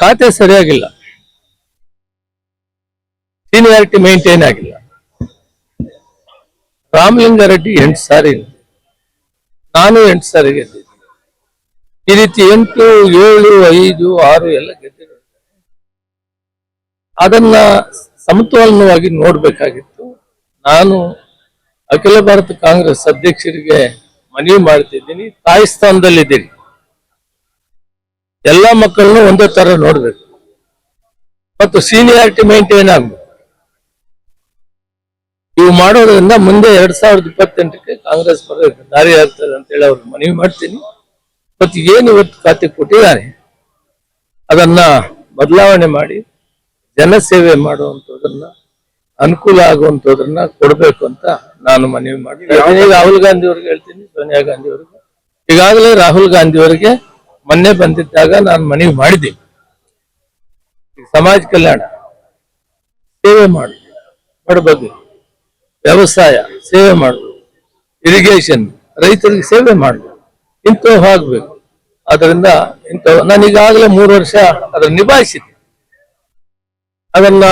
ಖಾತೆ ಸರಿಯಾಗಿಲ್ಲ, seniority maintain ಆಗಿಲ್ಲ. ರಾಮಲಿಂಗಾರೆಡ್ಡಿ 8 ಸಾರಿ, ನಾನು 8 ಸಾರಿ ಗೆದ್ದಿದ್ದೆ. ಈ ರೀತಿ 8, 7, 5, 6 ಎಲ್ಲ ಗೆದ್ದಿರೋ. ಅದನ್ನ ಸಮತೋಲನವಾಗಿ ನೋಡ್ಬೇಕಾಗಿತ್ತು. ನಾನು ಅಖಿಲ ಭಾರತ ಕಾಂಗ್ರೆಸ್ ಅಧ್ಯಕ್ಷರಿಗೆ ಮನವಿ ಮಾಡ್ತಿದ್ದೀನಿ, ತಾಯಿ ಸ್ಥಾನದಲ್ಲಿದ್ದೀನಿ. ಎಲ್ಲ ಮಕ್ಕಳನ್ನು ಒಂದೇ ತರ ನೋಡ್ಬೇಕು ಮತ್ತು ಸೀನಿಯಾರಿಟಿ ಮೇಂಟೈನ್ ಆಗ್ಬೇಕು. ಇವು ಮಾಡೋದ್ರಿಂದ ಮುಂದೆ 2028ಕ್ಕೆ ಕಾಂಗ್ರೆಸ್ ಬರೋದಕ್ಕೆ ದಾರಿ ಆಗ್ತದೆ ಅಂತ ಹೇಳಿ ಅವ್ರಿಗೆ ಮನವಿ ಮಾಡ್ತೀನಿ. ಮತ್ತು ಏನು ಇವತ್ತು ಖಾತೆ ಕೊಟ್ಟಿದ್ದಾರೆ ಅದನ್ನ ಬದಲಾವಣೆ ಮಾಡಿ ಜನಸೇವೆ ಮಾಡುವಂಥದ್ದನ್ನ, ಅನುಕೂಲ ಆಗುವಂಥದ್ದನ್ನ ಕೊಡಬೇಕು ಅಂತ ನಾನು ಮನವಿ ಮಾಡ್ತೀನಿ. ರಾಹುಲ್ ಗಾಂಧಿ ಅವ್ರಿಗೆ ಹೇಳ್ತೀನಿ, ಸೋನಿಯಾ ಗಾಂಧಿ ಅವ್ರಿಗೆ. ಈಗಾಗಲೇ ರಾಹುಲ್ ಗಾಂಧಿ ಅವರಿಗೆ ಮೊನ್ನೆ ಬಂದಿದ್ದಾಗ ನಾನು ಮನವಿ ಮಾಡಿದ್ದೀನಿ, ಸಮಾಜ ಕಲ್ಯಾಣ ಸೇವೆ ಮಾಡು, ಬಡಬಗ್ಗರಿಗೆ ವ್ಯವಸಾಯ ಸೇವೆ ಮಾಡು, ಇರಿಗೇಷನ್ ರೈತರಿಗೆ ಸೇವೆ ಮಾಡು, ಇಂಥವು ಆಗ್ಬೇಕು. ಅದರಿಂದ ಇಂಥವು ನಾನು ಈಗಾಗಲೇ 3 ವರ್ಷ ಅದನ್ನು ನಿಭಾಯಿಸಿದ್ದೆ. ಅದನ್ನ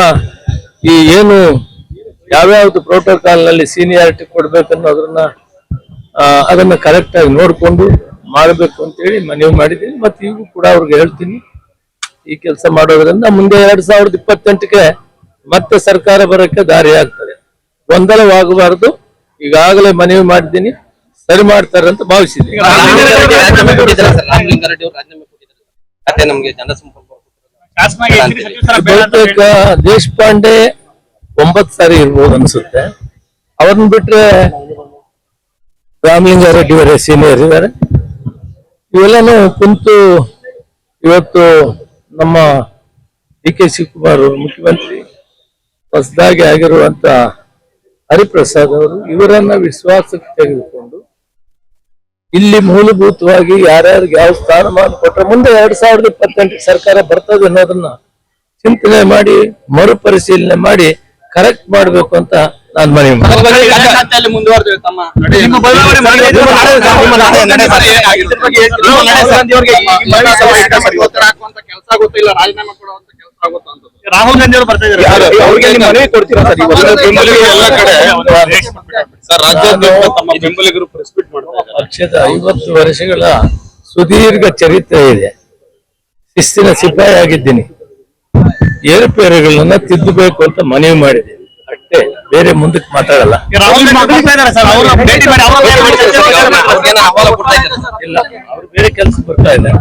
ಈ ಏನು ಯಾವ್ಯಾವ್ದು ಪ್ರೋಟೋಕಾಲ್ ನಲ್ಲಿ ಸೀನಿಯಾರಿಟಿ ಕೊಡ್ಬೇಕನ್ನೋದನ್ನ ಅದನ್ನ ಕರೆಕ್ಟ್ ಆಗಿ ನೋಡ್ಕೊಂಡು ಮಾಡಬೇಕು ಅಂತೇಳಿ ಮನವಿ ಮಾಡಿದ್ದೀನಿ. ಮತ್ತೆ ಈಗೂ ಕೂಡ ಅವ್ರಿಗೆ ಹೇಳ್ತೀನಿ, ಈ ಕೆಲಸ ಮಾಡೋದ್ರಿಂದ ಮುಂದೆ 2028ಕ್ಕೆ ಮತ್ತೆ ಸರ್ಕಾರ ಬರೋಕ್ಕೆ ದಾರಿ ಆಗ್ತದೆ. ಗೊಂದಲವಾಗಬಾರದು. ಈಗಾಗಲೇ ಮನವಿ ಮಾಡಿದ್ದೀನಿ, ಸರಿ ಮಾಡ್ತಾರೆ ಅಂತ ಭಾವಿಸಿದ್ದೀನಿ. ಬಹುತೇಕ ದೇಶಪಾಂಡೆ 9 ಸಾರಿ ಇರ್ಬೋದು ಅನ್ಸುತ್ತೆ. ಅವ್ರನ್ನ ಬಿಟ್ರೆ ರಾಮಲಿಂಗಾರೆಡ್ಡಿ ಅವರೇ ಸೀನಿಯರ್ ಇದ್ದಾರೆ. ಇವೆಲ್ಲನೂ ಕುಂತು ಇವತ್ತು ನಮ್ಮ ಡಿ.ಕೆ. ಶಿವಕುಮಾರ್ ಮುಖ್ಯಮಂತ್ರಿ, ಹೊಸದಾಗಿ ಆಗಿರುವಂತ ಹರಿಪ್ರಸಾದ್ ಅವರು ಇವರನ್ನ ವಿಶ್ವಾಸಕ್ಕೆ ತೆಗೆದುಕೊಂಡು ಇಲ್ಲಿ ಮೂಲಭೂತವಾಗಿ ಯಾರ್ಯಾರಿಗೆ ಯಾವ ಸ್ಥಾನಮಾನ ಕೊಟ್ಟರೆ ಮುಂದೆ 2028 ಸರ್ಕಾರ ಬರ್ತದೆ ಅನ್ನೋದನ್ನ ಚಿಂತನೆ ಮಾಡಿ ಮರುಪರಿಶೀಲನೆ ಮಾಡಿ ಕರೆಕ್ಟ್ ಮಾಡಬೇಕು ಅಂತ ನಾನು ಮನವಿ ರಾಹುಲ್ ಗಾಂಧಿ ಅವರು ಬರ್ತಾ ಇದ್ದಾರೆ. ಪಕ್ಷದ 50 ವರ್ಷಗಳ ಸುದೀರ್ಘ ಚರಿತ್ರೆ ಇದೆ. ಶಿಸ್ತಿನ ಸಿಪಾಯಿ ಆಗಿದ್ದೀನಿ. ಏರುಪೇರುಗಳನ್ನ ತಿದ್ದಬೇಕು ಅಂತ ಮನವಿ ಮಾಡಿದ್ದೀನಿ ಅಷ್ಟೇ, ಬೇರೆ ಮುಂದಕ್ಕೆ ಮಾತಾಡಲ್ಲ. ಇಲ್ಲ, ಅವ್ರು ಬೇರೆ ಕೆಲಸ ಬರ್ತಾ ಇದ್ದಾರೆ.